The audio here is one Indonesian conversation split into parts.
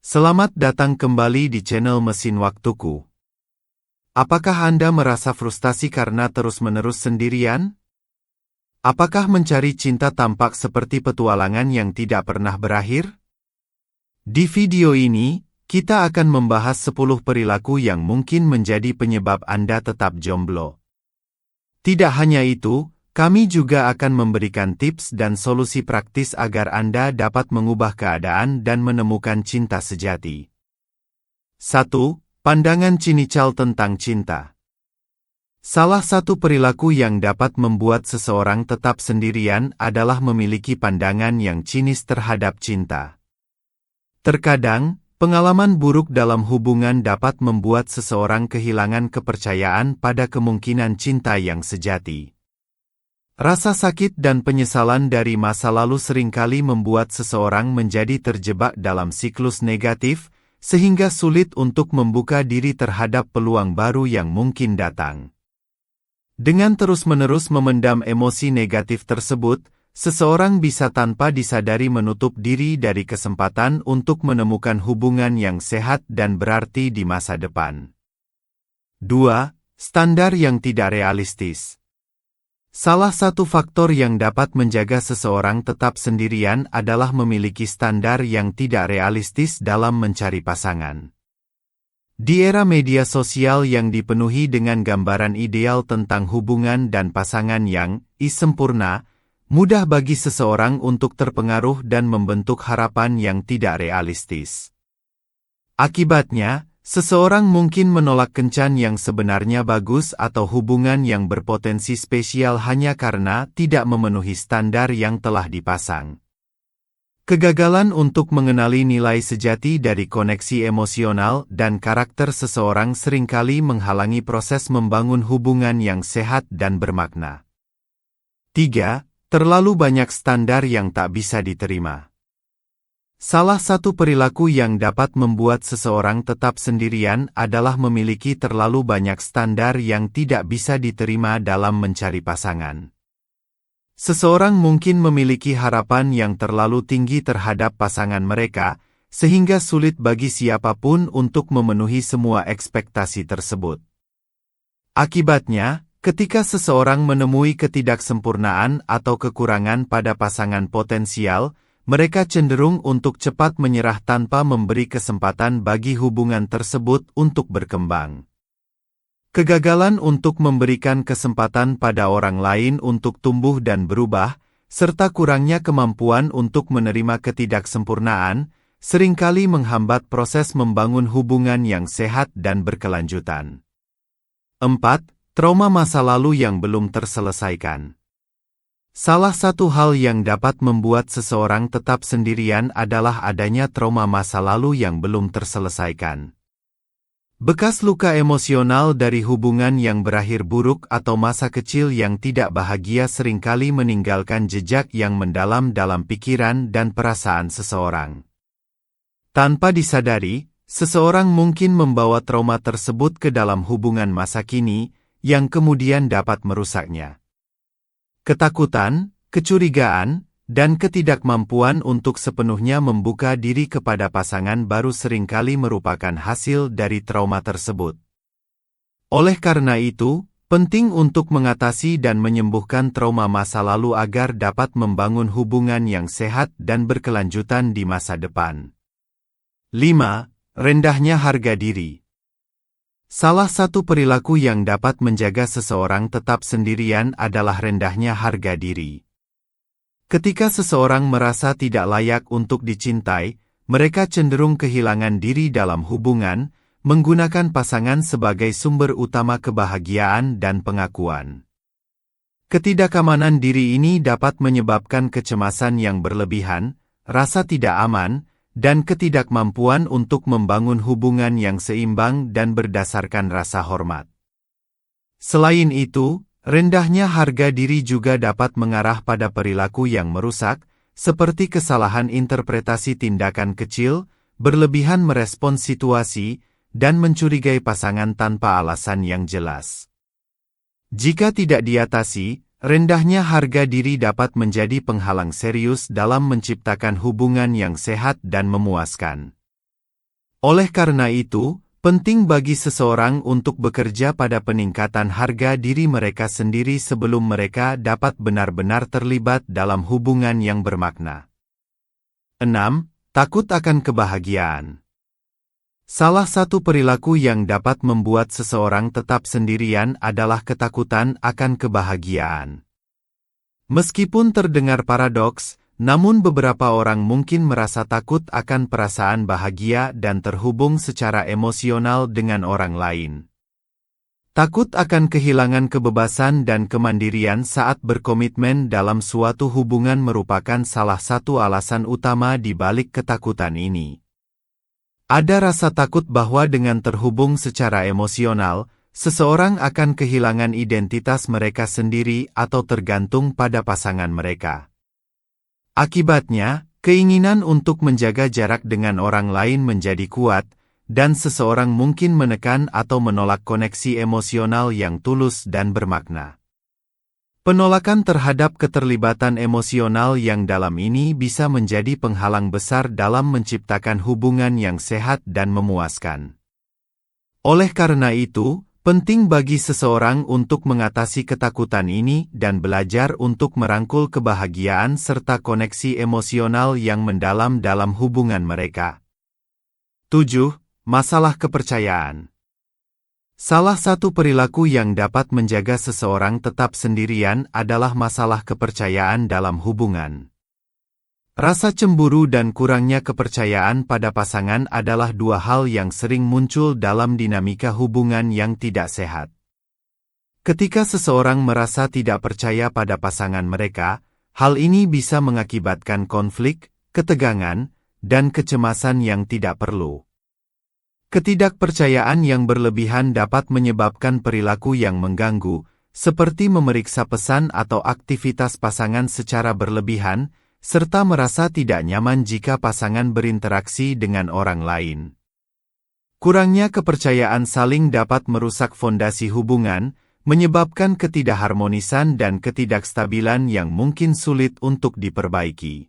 Selamat datang kembali di channel Mesin Waktuku. Apakah Anda merasa frustasi karena terus-menerus sendirian? Apakah mencari cinta tampak seperti petualangan yang tidak pernah berakhir? Di video ini, kita akan membahas 10 perilaku yang mungkin menjadi penyebab Anda tetap jomblo. Tidak hanya itu, kami juga akan memberikan tips dan solusi praktis agar Anda dapat mengubah keadaan dan menemukan cinta sejati. 1. Pandangan cinical tentang cinta. Salah satu perilaku yang dapat membuat seseorang tetap sendirian adalah memiliki pandangan yang sinis terhadap cinta. Terkadang, pengalaman buruk dalam hubungan dapat membuat seseorang kehilangan kepercayaan pada kemungkinan cinta yang sejati. Rasa sakit dan penyesalan dari masa lalu seringkali membuat seseorang menjadi terjebak dalam siklus negatif, sehingga sulit untuk membuka diri terhadap peluang baru yang mungkin datang. Dengan terus-menerus memendam emosi negatif tersebut, seseorang bisa tanpa disadari menutup diri dari kesempatan untuk menemukan hubungan yang sehat dan berarti di masa depan. 2. Standar yang tidak realistis. Salah satu faktor yang dapat menjaga seseorang tetap sendirian adalah memiliki standar yang tidak realistis dalam mencari pasangan. Di era media sosial yang dipenuhi dengan gambaran ideal tentang hubungan dan pasangan yang sempurna, mudah bagi seseorang untuk terpengaruh dan membentuk harapan yang tidak realistis. Akibatnya, seseorang mungkin menolak kencan yang sebenarnya bagus atau hubungan yang berpotensi spesial hanya karena tidak memenuhi standar yang telah dipasang. Kegagalan untuk mengenali nilai sejati dari koneksi emosional dan karakter seseorang seringkali menghalangi proses membangun hubungan yang sehat dan bermakna. 3. Terlalu banyak standar yang tak bisa diterima. Salah satu perilaku yang dapat membuat seseorang tetap sendirian adalah memiliki terlalu banyak standar yang tidak bisa diterima dalam mencari pasangan. Seseorang mungkin memiliki harapan yang terlalu tinggi terhadap pasangan mereka, sehingga sulit bagi siapapun untuk memenuhi semua ekspektasi tersebut. Akibatnya, ketika seseorang menemui ketidaksempurnaan atau kekurangan pada pasangan potensial, mereka cenderung untuk cepat menyerah tanpa memberi kesempatan bagi hubungan tersebut untuk berkembang. Kegagalan untuk memberikan kesempatan pada orang lain untuk tumbuh dan berubah, serta kurangnya kemampuan untuk menerima ketidaksempurnaan, seringkali menghambat proses membangun hubungan yang sehat dan berkelanjutan. 4. Trauma masa lalu yang belum terselesaikan. Salah satu hal yang dapat membuat seseorang tetap sendirian adalah adanya trauma masa lalu yang belum terselesaikan. Bekas luka emosional dari hubungan yang berakhir buruk atau masa kecil yang tidak bahagia seringkali meninggalkan jejak yang mendalam dalam pikiran dan perasaan seseorang. Tanpa disadari, seseorang mungkin membawa trauma tersebut ke dalam hubungan masa kini, yang kemudian dapat merusaknya. Ketakutan, kecurigaan, dan ketidakmampuan untuk sepenuhnya membuka diri kepada pasangan baru seringkali merupakan hasil dari trauma tersebut. Oleh karena itu, penting untuk mengatasi dan menyembuhkan trauma masa lalu agar dapat membangun hubungan yang sehat dan berkelanjutan di masa depan. 5. Rendahnya harga diri. Salah satu perilaku yang dapat menjaga seseorang tetap sendirian adalah rendahnya harga diri. Ketika seseorang merasa tidak layak untuk dicintai, mereka cenderung kehilangan diri dalam hubungan, menggunakan pasangan sebagai sumber utama kebahagiaan dan pengakuan. Ketidakamanan diri ini dapat menyebabkan kecemasan yang berlebihan, rasa tidak aman, dan ketidakmampuan untuk membangun hubungan yang seimbang dan berdasarkan rasa hormat. Selain itu, rendahnya harga diri juga dapat mengarah pada perilaku yang merusak, seperti kesalahan interpretasi tindakan kecil, berlebihan merespons situasi, dan mencurigai pasangan tanpa alasan yang jelas. Jika tidak diatasi, rendahnya harga diri dapat menjadi penghalang serius dalam menciptakan hubungan yang sehat dan memuaskan. Oleh karena itu, penting bagi seseorang untuk bekerja pada peningkatan harga diri mereka sendiri sebelum mereka dapat benar-benar terlibat dalam hubungan yang bermakna. 6. Takut akan kebahagiaan. Salah satu perilaku yang dapat membuat seseorang tetap sendirian adalah ketakutan akan kebahagiaan. Meskipun terdengar paradoks, namun beberapa orang mungkin merasa takut akan perasaan bahagia dan terhubung secara emosional dengan orang lain. Takut akan kehilangan kebebasan dan kemandirian saat berkomitmen dalam suatu hubungan merupakan salah satu alasan utama di balik ketakutan ini. Ada rasa takut bahwa dengan terhubung secara emosional, seseorang akan kehilangan identitas mereka sendiri atau tergantung pada pasangan mereka. Akibatnya, keinginan untuk menjaga jarak dengan orang lain menjadi kuat, dan seseorang mungkin menekan atau menolak koneksi emosional yang tulus dan bermakna. Penolakan terhadap keterlibatan emosional yang dalam ini bisa menjadi penghalang besar dalam menciptakan hubungan yang sehat dan memuaskan. Oleh karena itu, penting bagi seseorang untuk mengatasi ketakutan ini dan belajar untuk merangkul kebahagiaan serta koneksi emosional yang mendalam dalam hubungan mereka. 7. Masalah kepercayaan. Salah satu perilaku yang dapat menjaga seseorang tetap sendirian adalah masalah kepercayaan dalam hubungan. Rasa cemburu dan kurangnya kepercayaan pada pasangan adalah dua hal yang sering muncul dalam dinamika hubungan yang tidak sehat. Ketika seseorang merasa tidak percaya pada pasangan mereka, hal ini bisa mengakibatkan konflik, ketegangan, dan kecemasan yang tidak perlu. Ketidakpercayaan yang berlebihan dapat menyebabkan perilaku yang mengganggu, seperti memeriksa pesan atau aktivitas pasangan secara berlebihan, serta merasa tidak nyaman jika pasangan berinteraksi dengan orang lain. Kurangnya kepercayaan saling dapat merusak fondasi hubungan, menyebabkan ketidakharmonisan dan ketidakstabilan yang mungkin sulit untuk diperbaiki.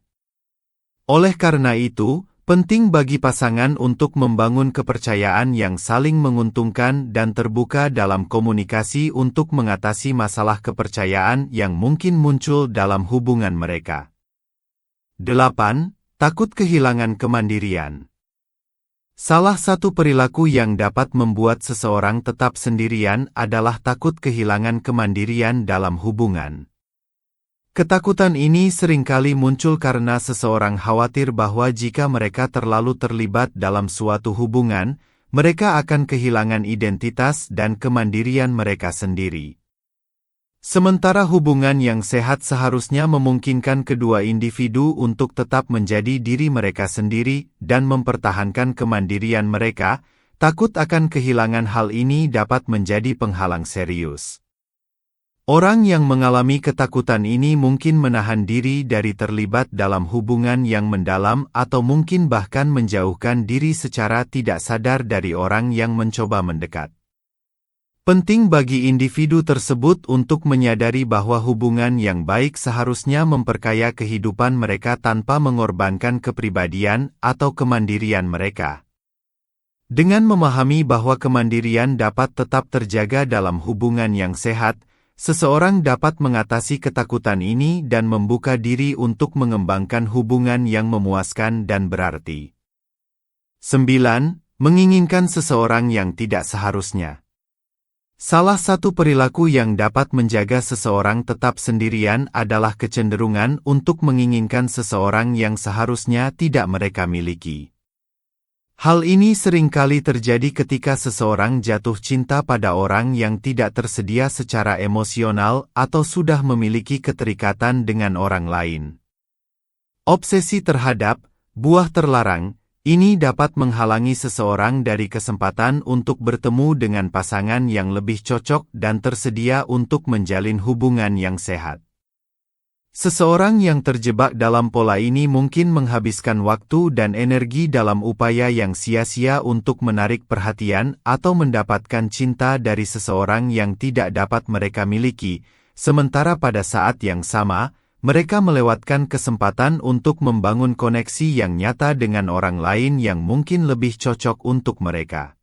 Oleh karena itu, penting bagi pasangan untuk membangun kepercayaan yang saling menguntungkan dan terbuka dalam komunikasi untuk mengatasi masalah kepercayaan yang mungkin muncul dalam hubungan mereka. 8. Takut kehilangan kemandirian. Salah satu perilaku yang dapat membuat seseorang tetap sendirian adalah takut kehilangan kemandirian dalam hubungan. Ketakutan ini seringkali muncul karena seseorang khawatir bahwa jika mereka terlalu terlibat dalam suatu hubungan, mereka akan kehilangan identitas dan kemandirian mereka sendiri. Sementara hubungan yang sehat seharusnya memungkinkan kedua individu untuk tetap menjadi diri mereka sendiri dan mempertahankan kemandirian mereka, takut akan kehilangan hal ini dapat menjadi penghalang serius. Orang yang mengalami ketakutan ini mungkin menahan diri dari terlibat dalam hubungan yang mendalam atau mungkin bahkan menjauhkan diri secara tidak sadar dari orang yang mencoba mendekat. Penting bagi individu tersebut untuk menyadari bahwa hubungan yang baik seharusnya memperkaya kehidupan mereka tanpa mengorbankan kepribadian atau kemandirian mereka. Dengan memahami bahwa kemandirian dapat tetap terjaga dalam hubungan yang sehat, seseorang dapat mengatasi ketakutan ini dan membuka diri untuk mengembangkan hubungan yang memuaskan dan berarti. 9. Menginginkan seseorang yang tidak seharusnya. Salah satu perilaku yang dapat menjaga seseorang tetap sendirian adalah kecenderungan untuk menginginkan seseorang yang seharusnya tidak mereka miliki. Hal ini seringkali terjadi ketika seseorang jatuh cinta pada orang yang tidak tersedia secara emosional atau sudah memiliki keterikatan dengan orang lain. Obsesi terhadap buah terlarang ini dapat menghalangi seseorang dari kesempatan untuk bertemu dengan pasangan yang lebih cocok dan tersedia untuk menjalin hubungan yang sehat. Seseorang yang terjebak dalam pola ini mungkin menghabiskan waktu dan energi dalam upaya yang sia-sia untuk menarik perhatian atau mendapatkan cinta dari seseorang yang tidak dapat mereka miliki, sementara pada saat yang sama, mereka melewatkan kesempatan untuk membangun koneksi yang nyata dengan orang lain yang mungkin lebih cocok untuk mereka.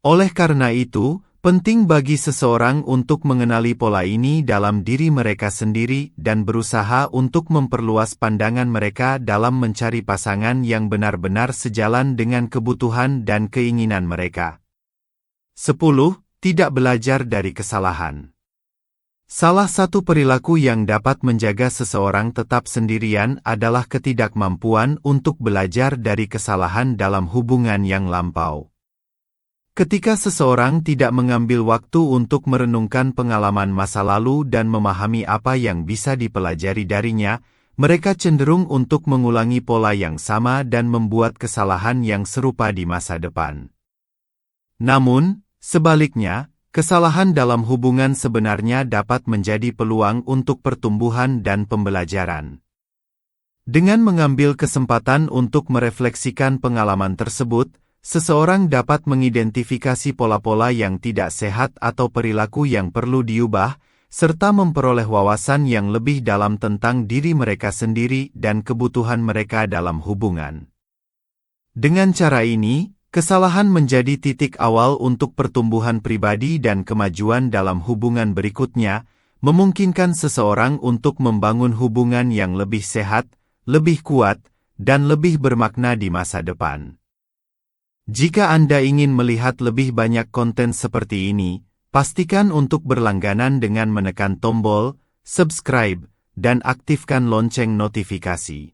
Oleh karena itu, penting bagi seseorang untuk mengenali pola ini dalam diri mereka sendiri dan berusaha untuk memperluas pandangan mereka dalam mencari pasangan yang benar-benar sejalan dengan kebutuhan dan keinginan mereka. 10. Tidak belajar dari kesalahan. Salah satu perilaku yang dapat menjaga seseorang tetap sendirian adalah ketidakmampuan untuk belajar dari kesalahan dalam hubungan yang lampau. Ketika seseorang tidak mengambil waktu untuk merenungkan pengalaman masa lalu dan memahami apa yang bisa dipelajari darinya, mereka cenderung untuk mengulangi pola yang sama dan membuat kesalahan yang serupa di masa depan. Namun, sebaliknya, kesalahan dalam hubungan sebenarnya dapat menjadi peluang untuk pertumbuhan dan pembelajaran. Dengan mengambil kesempatan untuk merefleksikan pengalaman tersebut, seseorang dapat mengidentifikasi pola-pola yang tidak sehat atau perilaku yang perlu diubah, serta memperoleh wawasan yang lebih dalam tentang diri mereka sendiri dan kebutuhan mereka dalam hubungan. Dengan cara ini, kesalahan menjadi titik awal untuk pertumbuhan pribadi dan kemajuan dalam hubungan berikutnya, memungkinkan seseorang untuk membangun hubungan yang lebih sehat, lebih kuat, dan lebih bermakna di masa depan. Jika Anda ingin melihat lebih banyak konten seperti ini, pastikan untuk berlangganan dengan menekan tombol subscribe dan aktifkan lonceng notifikasi.